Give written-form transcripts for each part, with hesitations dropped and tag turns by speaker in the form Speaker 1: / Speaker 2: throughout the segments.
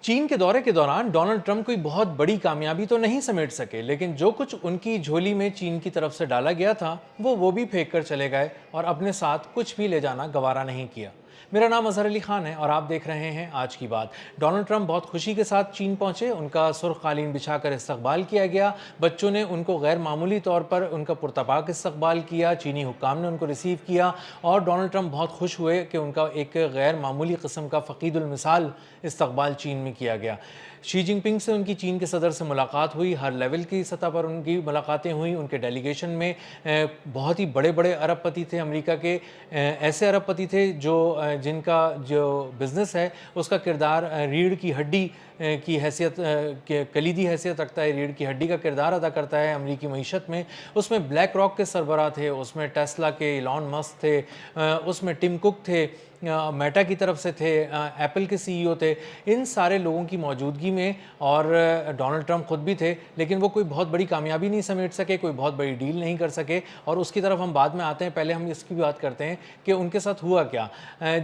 Speaker 1: چین کے دورے کے دوران ڈونلڈ ٹرمپ کوئی بہت بڑی کامیابی تو نہیں سمیٹ سکے، لیکن جو کچھ ان کی جھولی میں چین کی طرف سے ڈالا گیا تھا وہ بھی پھینک کر چلے گئے اور اپنے ساتھ کچھ بھی لے جانا گوارا نہیں کیا۔ میرا نام اظہر علی خان ہے اور آپ دیکھ رہے ہیں آج کی بات۔ ڈونلڈ ٹرمپ بہت خوشی کے ساتھ چین پہنچے، ان کا سرخ قالین بچھا کر استقبال کیا گیا، بچوں نے ان کو غیر معمولی طور پر ان کا پرتپاک استقبال کیا، چینی حکام نے ان کو ریسیو کیا اور ڈونلڈ ٹرمپ بہت خوش ہوئے کہ ان کا ایک غیر معمولی قسم کا فقید المثال استقبال چین میں کیا گیا۔ شی جن پنگ سے ان کی چین کے صدر سے ملاقات ہوئی، ہر لیول کی سطح پر ان کی ملاقاتیں ہوئیں۔ ان کے ڈیلیگیشن میں بہت ہی بڑے بڑے ارب پتی تھے امریکہ کے، ایسے ارب پتی تھے جن کا جو بزنس ہے اس کا کردار ریڑھ کی ہڈی کی حیثیت، کلیدی حیثیت رکھتا ہے، ریڑھ کی ہڈی کا کردار ادا کرتا ہے امریکی معیشت میں۔ اس میں بلیک راک کے سربراہ تھے، اس میں ٹیسلا کے ایلان مسک تھے، اس میں ٹم کک تھے، میٹا کی طرف سے تھے، ایپل کے سی ای او تھے۔ ان سارے لوگوں کی موجودگی میں اور ڈونلڈ ٹرمپ خود بھی تھے، لیکن وہ کوئی بہت بڑی کامیابی نہیں سمیٹ سکے، کوئی بہت بڑی ڈیل نہیں کر سکے، اور اس کی طرف ہم بعد میں آتے ہیں۔ پہلے ہم اس کی بات کرتے ہیں کہ ان کے ساتھ ہوا کیا۔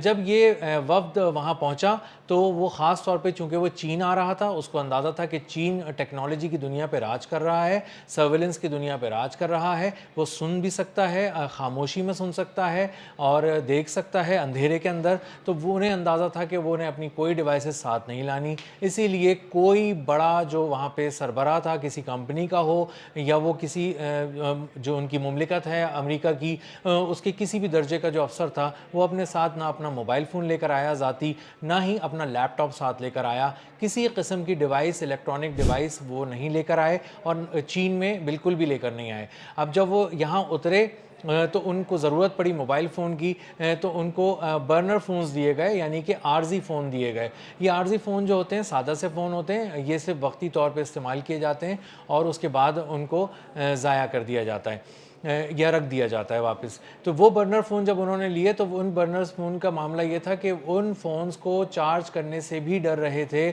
Speaker 1: جب یہ وفد وہاں پہنچا تو وہ خاص طور پہ چونکہ وہ چین آ رہا تھا، اس کو اندازہ تھا کہ چین ٹیکنالوجی کی دنیا پہ راج کر رہا ہے، سرویلنس کی دنیا پہ راج کر رہا ہے، وہ سن بھی سکتا ہے، خاموشی میں سن سکتا ہے اور دیکھ سکتا ہے اندھیرے کے اندر۔ تو وہ انہیں اندازہ تھا کہ وہ انہیں اپنی کوئی ڈیوائسز ساتھ نہیں لانی، اسی لیے کوئی بڑا جو وہاں پہ سربراہ تھا کسی کمپنی کا ہو یا وہ کسی جو ان کی مملکت ہے امریکہ کی، اس کے کسی بھی درجے کا جو افسر تھا، وہ اپنے ساتھ نہ اپنا موبائل فون لے کر آیا ذاتی، نہ ہی اپنا لیپ ٹاپ ساتھ لے کر آیا، کسی قسم کی ڈیوائس، الیکٹرانک ڈیوائس وہ نہیں لے کر آئے اور چین میں بالکل بھی لے کر نہیں آئے۔ اب جب وہ یہاں اترے تو ان کو ضرورت پڑی موبائل فون کی، تو ان کو برنر فونز دیے گئے، یعنی کہ عارضی فون دیے گئے۔ یہ عارضی فون جو ہوتے ہیں سادہ سے فون ہوتے ہیں، یہ صرف وقتی طور پہ استعمال کیے جاتے ہیں اور اس کے بعد ان کو ضائع کر دیا جاتا ہے یا رکھ دیا جاتا ہے واپس۔ تو وہ برنر فون جب انہوں نے لیے تو ان برنر فون کا معاملہ یہ تھا کہ ان فونز کو چارج کرنے سے بھی ڈر رہے تھے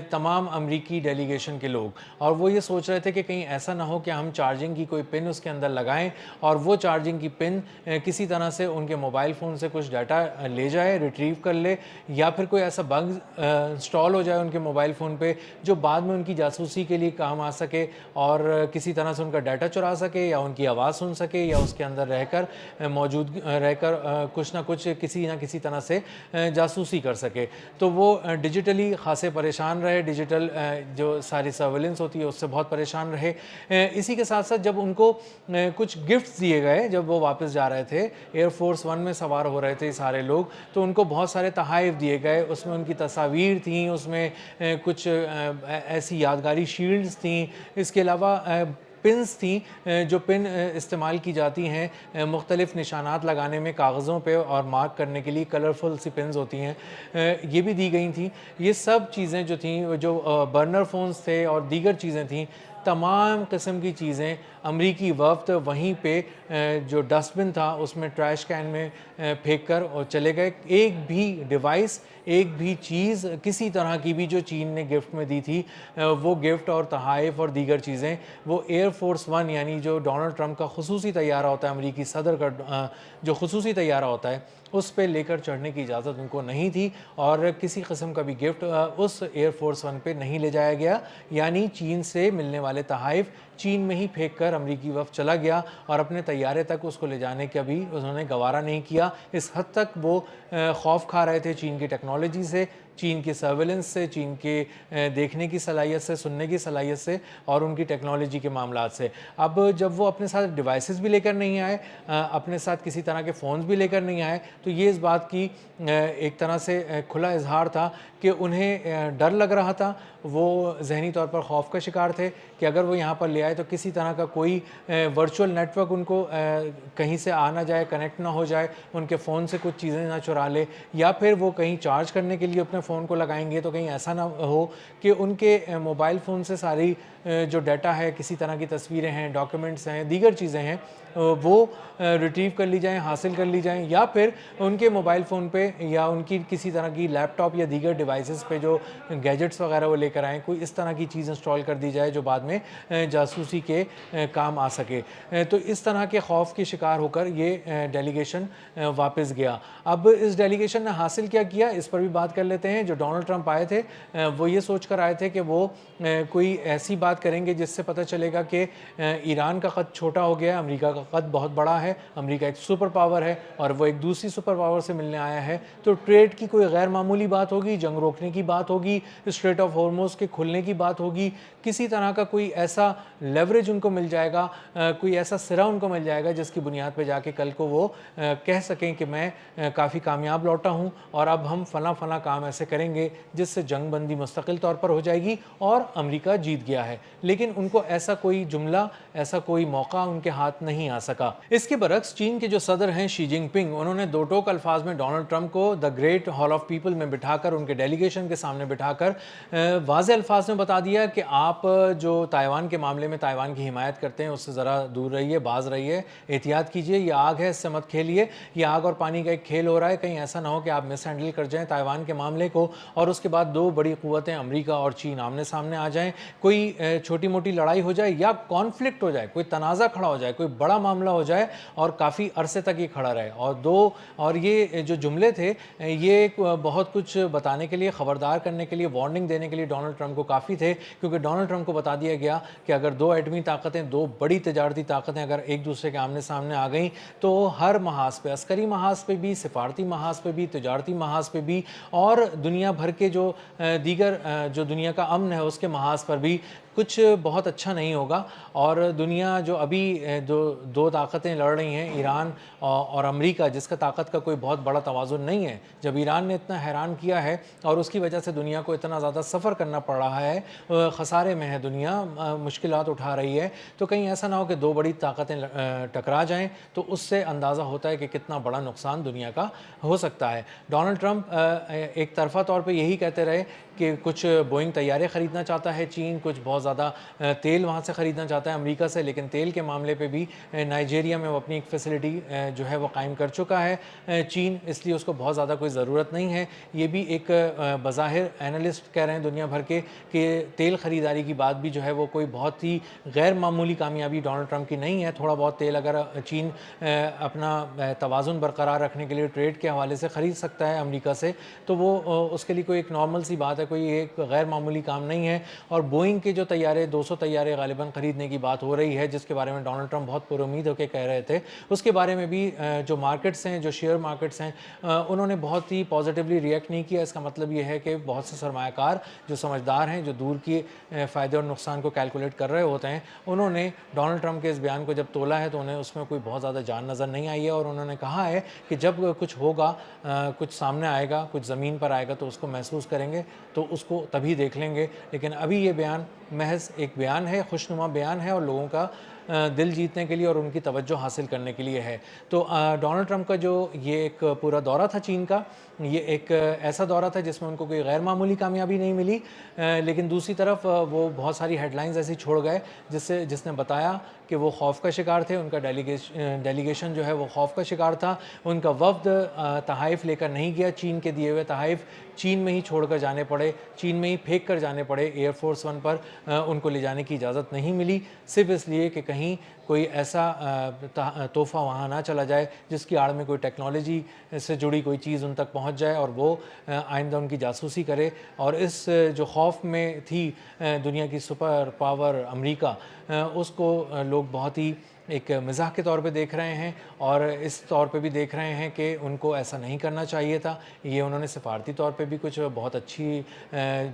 Speaker 1: تمام امریکی ڈیلیگیشن کے لوگ، اور وہ یہ سوچ رہے تھے کہ کہیں ایسا نہ ہو کہ ہم چارجنگ کی کوئی پن اس کے اندر لگائیں اور وہ چارجنگ کی پن کسی طرح سے ان کے موبائل فون سے کچھ ڈیٹا لے جائے، ریٹریو کر لے، یا پھر کوئی ایسا بگ انسٹال ہو جائے ان کے موبائل فون پہ جو بعد میں ان کی جاسوسی کے لیے کام آ سکے اور کسی طرح سے ان کا ڈیٹا چرا سکے یا ان کی آواز سن سکے یا اس کے اندر رہ کر موجود رہ کر کچھ نہ کچھ کسی نہ کسی طرح سے جاسوسی کر سکے۔ تو وہ ڈیجیٹلی خاصے پریشان رہے، ڈیجیٹل جو ساری سرویلنس ہوتی ہے اس سے بہت پریشان رہے۔ اسی کے ساتھ ساتھ جب ان کو کچھ گفٹس دیے گئے جب وہ واپس جا رہے تھے، ایئر فورس ون میں سوار ہو رہے تھے سارے لوگ، تو ان کو بہت سارے تحائف دیے گئے، اس میں ان کی تصاویر تھیں، اس میں کچھ ایسی یادگاری شیلڈز تھیں، اس کے علاوہ پنز تھیں جو پن استعمال کی جاتی ہیں مختلف نشانات لگانے میں کاغذوں پہ اور مارک کرنے کے لیے، کلرفل سی پنز ہوتی ہیں، یہ بھی دی گئی تھیں۔ یہ سب چیزیں جو تھیں، جو برنر فونز تھے اور دیگر چیزیں تھیں، تمام قسم کی چیزیں امریکی وفد وہیں پہ جو ڈسٹ بن تھا اس میں ٹریش کین میں پھینک کر اور چلے گئے۔ ایک بھی ڈیوائس، ایک بھی چیز کسی طرح کی بھی جو چین نے گفٹ میں دی تھی، وہ گفٹ اور تحائف اور دیگر چیزیں وہ ایئر فورس ون، یعنی جو ڈونلڈ ٹرمپ کا خصوصی طیارہ ہوتا ہے، امریکی صدر کا جو خصوصی طیارہ ہوتا ہے، اس پہ لے کر چڑھنے کی اجازت ان کو نہیں تھی اور کسی قسم کا بھی گفٹ اس ایئر فورس ون پہ نہیں لے جایا گیا، یعنی چین سے ملنے والے تحائف چین میں ہی پھینک کر امریکی وفد چلا گیا اور اپنے طیارے تک اس کو لے جانے کا بھی انہوں نے گوارا نہیں کیا۔ اس حد تک وہ خوف کھا رہے تھے چین کی ٹیکنالوجی سے، چین کی سرویلنس سے، چین کے دیکھنے کی صلاحیت سے، سننے کی صلاحیت سے اور ان کی ٹیکنالوجی کے معاملات سے۔ اب جب وہ اپنے ساتھ ڈیوائسز بھی لے کر نہیں آئے، اپنے ساتھ کسی طرح کے فونز بھی لے کر نہیں آئے، تو یہ اس بات کی ایک طرح سے کھلا اظہار تھا کہ انہیں ڈر لگ رہا تھا، وہ ذہنی طور پر خوف کا شکار تھے کہ اگر وہ یہاں پر لے آئے تو کسی طرح کا کوئی ورچوئل نیٹ ورک ان کو کہیں سے آ نہ جائے، کنیکٹ نہ ہو جائے، ان کے فون سے کچھ چیزیں نہ چرا لے، یا پھر وہ کہیں چارج کرنے کے لیے اپنے فون کو لگائیں گے تو کہیں ایسا نہ ہو کہ ان کے موبائل فون سے ساری جو ڈیٹا ہے، کسی طرح کی تصویریں ہیں، ڈاکیومنٹس ہیں، دیگر چیزیں ہیں، وہ ریٹریو کر لی جائیں، حاصل کر لی جائیں، یا پھر ان کے موبائل فون پہ یا ان کی کسی طرح کی لیپ ٹاپ یا دیگر ڈیوائسز پہ جو گیجٹس وغیرہ وہ لے کر آئیں، کوئی اس طرح کی چیز انسٹال کر دی جائے جو بعد میں جاسوسی کے کام آ سکے۔ تو اس طرح کے خوف کے شکار ہو کر یہ ڈیلیگیشن واپس گیا۔ اب اس ڈیلیگیشن نے حاصل کیا کیا، اس پر بھی بات کر لیتے ہیں۔ ہیں جو ڈونلڈ ٹرمپ آئے تھے وہ یہ سوچ کر آئے تھے کہ وہ کوئی ایسی بات کریں گے جس سے پتہ چلے گا کہ ایران کا قد چھوٹا ہو گیا ہے، امریکہ کا قد بہت بڑا ہے، امریکہ ایک سپر پاور ہے اور وہ ایک دوسری سپر پاور سے ملنے آیا ہے، تو ٹریڈ کی کوئی غیر معمولی بات ہوگی، جنگ روکنے کی بات ہوگی، اسٹریٹ آف ہارموز کے کھلنے کی بات ہوگی، کسی طرح کا کوئی ایسا لیوریج ان کو مل جائے گا، کوئی ایسا سرا ان کو مل جائے گا جس کی بنیاد پہ جا کے کل کو وہ کہہ سکیں کہ میں کافی کامیاب لوٹا ہوں اور اب ہم فلاں فلاں کام ایسے کریں گے جس سے جنگ بندی مستقل طور پر ہو جائے گی اور امریکہ جیت گیا ہے. لیکن ان کو ایسا کوئی جملہ، ایسا کوئی موقع ان کے ہاتھ نہیں آ سکا. اس کے برعکس چین کے جو صدر ہیں شی جن پنگ، انہوں نے دو ٹوک الفاظ میں ڈونلڈ ٹرمپ کو the great hall of people میں بٹھا کر، ان کے ڈیلیگیشن کے سامنے بٹھا کر واضح الفاظ میں بتا دیا کہ آپ جو تائیوان کے معاملے میں تائیوان کی حمایت کرتے ہیں اس سے ذرا دور رہیے، باز رہیے، احتیاط کیجئے، یہ آگ ہے، اس سے مت کھیلیے، یہ آگ اور پانی کا ایک کھیل ہو رہا ہے، کہیں ایسا نہ ہو کہ آپ مس ہینڈل کر جائیں تائیوان کے معاملے کو اور اس کے بعد دو بڑی قوتیں امریکہ اور چین آمنے سامنے آ جائیں، کوئی چھوٹی موٹی لڑائی ہو جائے یا کانفلکٹ ہو جائے، کوئی تنازع کھڑا ہو جائے، کوئی بڑا معاملہ ہو جائے اور کافی عرصے تک یہ کھڑا رہے. اور یہ جو جملے تھے یہ بہت کچھ بتانے کے لیے، خبردار کرنے کے لیے، وارننگ دینے کے لیے ڈونلڈ ٹرمپ کو کافی تھے، کیونکہ ڈونلڈ ٹرمپ کو بتا دیا گیا کہ اگر دو ایٹمی طاقتیں، دو بڑی تجارتی طاقتیں اگر ایک دوسرے کے آمنے سامنے آ گئیں تو ہر محاذ پہ، عسکری محاذ پہ بھی، سفارتی محاذ پہ بھی، تجارتی محاذ پہ بھی اور دنیا بھر کے جو دیگر جو دنیا کا امن ہے اس کے محاذ پر بھی کچھ بہت اچھا نہیں ہوگا. اور دنیا جو ابھی دو طاقتیں لڑ رہی ہیں، ایران اور امریکہ، جس کا طاقت کا کوئی بہت بڑا توازن نہیں ہے، جب ایران نے اتنا حیران کیا ہے اور اس کی وجہ سے دنیا کو اتنا زیادہ سفر کرنا پڑ رہا ہے، خسارے میں ہے دنیا، مشکلات اٹھا رہی ہے، تو کہیں ایسا نہ ہو کہ دو بڑی طاقتیں ٹکرا جائیں، تو اس سے اندازہ ہوتا ہے کہ کتنا بڑا نقصان دنیا کا ہو سکتا ہے. ڈونلڈ ٹرمپ ایک طرفہ طور پہ یہی کہتے رہے کہ کچھ بوئنگ طیارے خریدنا چاہتا ہے چین، کچھ بہت زیادہ تیل وہاں سے خریدنا چاہتا ہے امریکہ سے، لیکن تیل کے معاملے پہ بھی نائجیریا میں وہ اپنی ایک فیسلٹی جو ہے وہ قائم کر چکا ہے چین، اس لیے اس کو بہت زیادہ کوئی ضرورت نہیں ہے. یہ بھی ایک بظاہر اینالسٹ کہہ رہے ہیں دنیا بھر کے کہ تیل خریداری کی بات بھی جو ہے وہ کوئی بہت ہی غیر معمولی کامیابی ڈونلڈ ٹرمپ کی نہیں ہے. تھوڑا بہت تیل اگر چین اپنا توازن برقرار رکھنے کے لیے ٹریڈ کے حوالے سے خرید سکتا ہے امریکہ سے تو وہ اس کے لیے کوئی ایک نارمل سی بات ہے، کوئی ایک غیر معمولی کام نہیں ہے. اور بوئنگ کے جو طیارے 200 طیارے غالباً خریدنے کی بات ہو رہی ہے جس کے بارے میں ڈونلڈ ٹرمپ بہت پر امید ہو کے کہہ رہے تھے، اس کے بارے میں بھی جو مارکیٹس ہیں، جو شیئر مارکیٹس ہیں، انہوں نے بہت ہی پازیٹیولی ریئیکٹ نہیں کیا. اس کا مطلب یہ ہے کہ بہت سے سرمایہ کار جو سمجھدار ہیں، جو دور کی فائدے اور نقصان کو کیلکولیٹ کر رہے ہوتے ہیں، انہوں نے ڈونلڈ ٹرمپ کے اس بیان کو جب تولا ہے تو انہیں اس میں کوئی بہت زیادہ جان نظر نہیں آئی ہے. اور انہوں نے کہا ہے کہ جب کچھ ہوگا، کچھ سامنے آئے گا، کچھ زمین پر آئے گا تو اس کو محسوس کریں گے، تو اس کو تبھی دیکھ لیں گے. لیکن ابھی یہ بیان محض ایک بیان ہے، خوشنما بیان ہے اور لوگوں کا دل جیتنے کے لیے اور ان کی توجہ حاصل کرنے کے لیے ہے. تو ڈونلڈ ٹرمپ کا جو یہ ایک پورا دورہ تھا چین کا، یہ ایک ایسا دورہ تھا جس میں ان کو کوئی غیر معمولی کامیابی نہیں ملی، لیکن دوسری طرف وہ بہت ساری ہیڈ لائنز ایسی چھوڑ گئے جس نے بتایا کہ وہ خوف کا شکار تھے، ان کا ڈیلیگیشن جو ہے وہ خوف کا شکار تھا. ان کا وفد تحائف لے کر نہیں گیا، چین کے دیے ہوئے تحائف چین میں ہی چھوڑ کر جانے پڑے، چین میں ہی پھینک کر جانے پڑے. ایئر فورس ون پر ان کو لے جانے کی اجازت نہیں ملی، صرف اس لیے کہ کہیں کوئی ایسا تحفہ وہاں نہ چلا جائے جس کی آڑ میں کوئی ٹیکنالوجی سے جڑی کوئی چیز ان تک پہنچ جائے اور وہ آئندہ ان کی جاسوسی کرے. اور اس جو خوف میں تھی دنیا کی سپر پاور امریکہ، اس کو لوگ بہت ہی ایک مزاح کے طور پہ دیکھ رہے ہیں اور اس طور پہ بھی دیکھ رہے ہیں کہ ان کو ایسا نہیں کرنا چاہیے تھا. یہ انہوں نے سفارتی طور پہ بھی کچھ بہت اچھی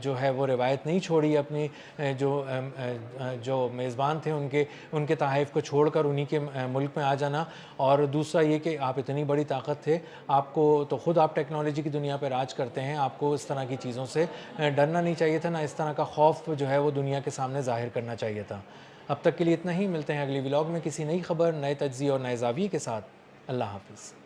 Speaker 1: جو ہے وہ روایت نہیں چھوڑی، اپنی جو میزبان تھے ان کے تحائف کو چھوڑ کر انہی کے ملک میں آ جانا. اور دوسرا یہ کہ آپ اتنی بڑی طاقت تھے، آپ کو تو خود آپ ٹیکنالوجی کی دنیا پہ راج کرتے ہیں، آپ کو اس طرح کی چیزوں سے ڈرنا نہیں چاہیے تھا، نہ اس طرح کا خوف جو ہے وہ دنیا کے سامنے ظاہر کرنا چاہیے تھا. اب تک کے لیے اتنا ہی، ملتے ہیں اگلی ولاگ میں کسی نئی خبر، نئے تجزیے اور نئے زاویے کے ساتھ. اللہ حافظ.